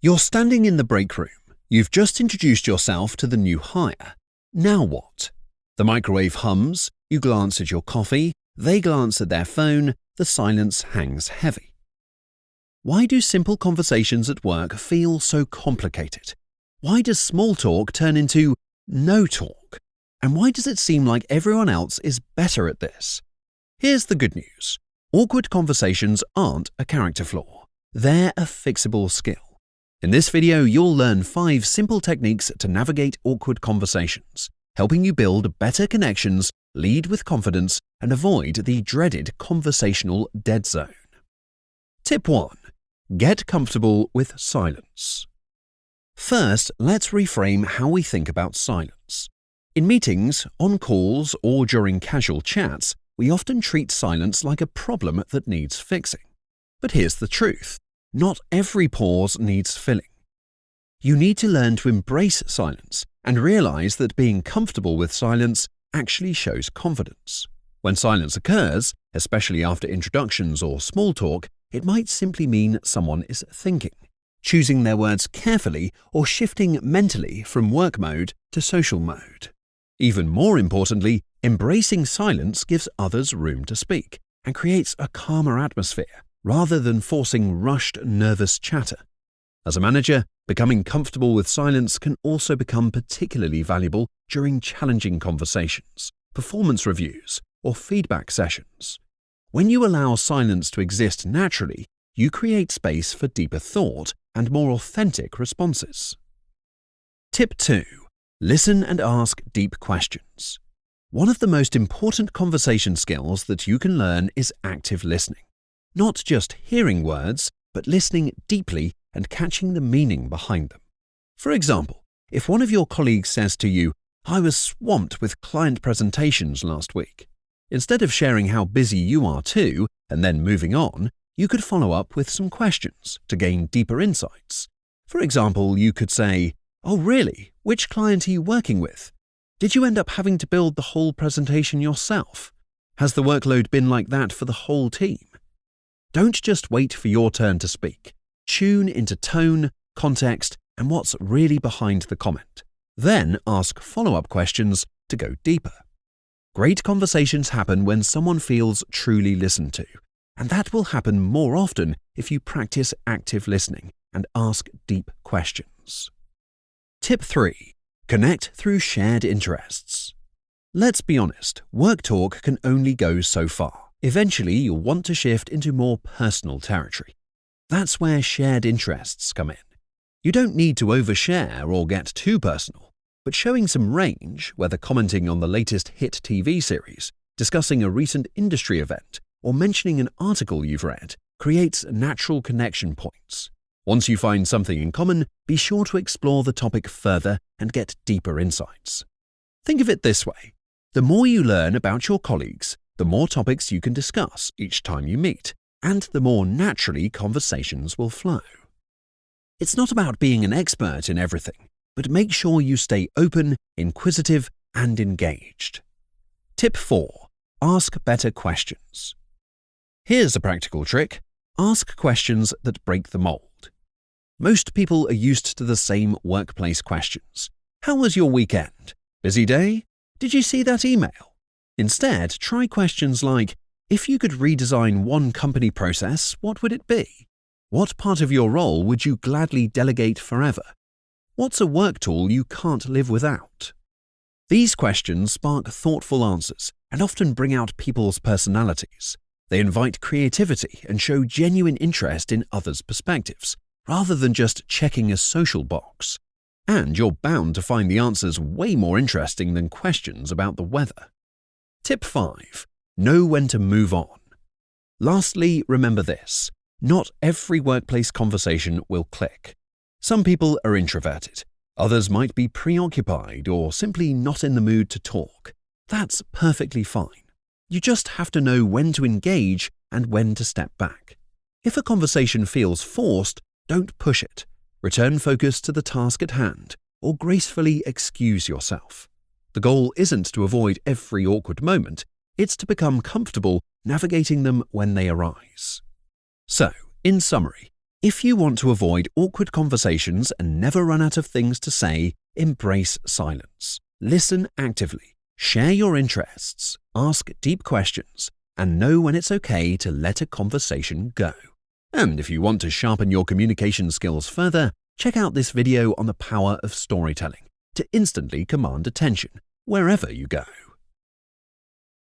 You're standing in the break room. You've just introduced yourself to the new hire. Now what? The microwave hums, you glance at your coffee, they glance at their phone, the silence hangs heavy. Why do simple conversations at work feel so complicated? Why does small talk turn into no talk? And why does it seem like everyone else is better at this? Here's the good news. Awkward conversations aren't a character flaw. They're a fixable skill. In this video, you'll learn 5 simple techniques to navigate awkward conversations, helping you build better connections, lead with confidence, and avoid the dreaded conversational dead zone. Tip 1. Get comfortable with silence. First, let's reframe how we think about silence. In meetings, on calls, or during casual chats, we often treat silence like a problem that needs fixing. But here's the truth. Not every pause needs filling. You need to learn to embrace silence and realize that being comfortable with silence actually shows confidence. When silence occurs, especially after introductions or small talk, it might simply mean someone is thinking, choosing their words carefully or shifting mentally from work mode to social mode. Even more importantly, embracing silence gives others room to speak and creates a calmer atmosphere, rather than forcing rushed, nervous chatter. As a manager, becoming comfortable with silence can also become particularly valuable during challenging conversations, performance reviews, or feedback sessions. When you allow silence to exist naturally, you create space for deeper thought and more authentic responses. Tip 2. Listen and ask deep questions. One of the most important conversation skills that you can learn is active listening. Not just hearing words, but listening deeply and catching the meaning behind them. For example, if one of your colleagues says to you, "I was swamped with client presentations last week," instead of sharing how busy you are too and then moving on, you could follow up with some questions to gain deeper insights. For example, you could say, "Oh really? Which client are you working with? Did you end up having to build the whole presentation yourself? Has the workload been like that for the whole team?" Don't just wait for your turn to speak. Tune into tone, context, and what's really behind the comment. Then ask follow-up questions to go deeper. Great conversations happen when someone feels truly listened to, and that will happen more often if you practice active listening and ask deep questions. Tip 3. Connect through shared interests. Let's be honest, work talk can only go so far. Eventually, you'll want to shift into more personal territory. That's where shared interests come in. You don't need to overshare or get too personal, but showing some range, whether commenting on the latest hit TV series, discussing a recent industry event, or mentioning an article you've read, creates natural connection points. Once you find something in common, be sure to explore the topic further and get deeper insights. Think of it this way. The more you learn about your colleagues, the more topics you can discuss each time you meet, and the more naturally conversations will flow. It's not about being an expert in everything, but make sure you stay open, inquisitive, and engaged. Tip 4. Ask better questions. Here's a practical trick. Ask questions that break the mold. Most people are used to the same workplace questions. How was your weekend? Busy day? Did you see that email? Instead, try questions like, if you could redesign one company process, what would it be? What part of your role would you gladly delegate forever? What's a work tool you can't live without? These questions spark thoughtful answers and often bring out people's personalities. They invite creativity and show genuine interest in others' perspectives, rather than just checking a social box. And you're bound to find the answers way more interesting than questions about the weather. Tip 5. Know when to move on. Lastly, remember this. Not every workplace conversation will click. Some people are introverted. Others might be preoccupied or simply not in the mood to talk. That's perfectly fine. You just have to know when to engage and when to step back. If a conversation feels forced, don't push it. Return focus to the task at hand, or gracefully excuse yourself. The goal isn't to avoid every awkward moment, it's to become comfortable navigating them when they arise. So, in summary, If you want to avoid awkward conversations and never run out of things to say, embrace silence. Listen actively, share your interests, ask deep questions, and know when it's okay to let a conversation go. And if you want to sharpen your communication skills further, check out this video on the power of storytelling to instantly command attention wherever you go.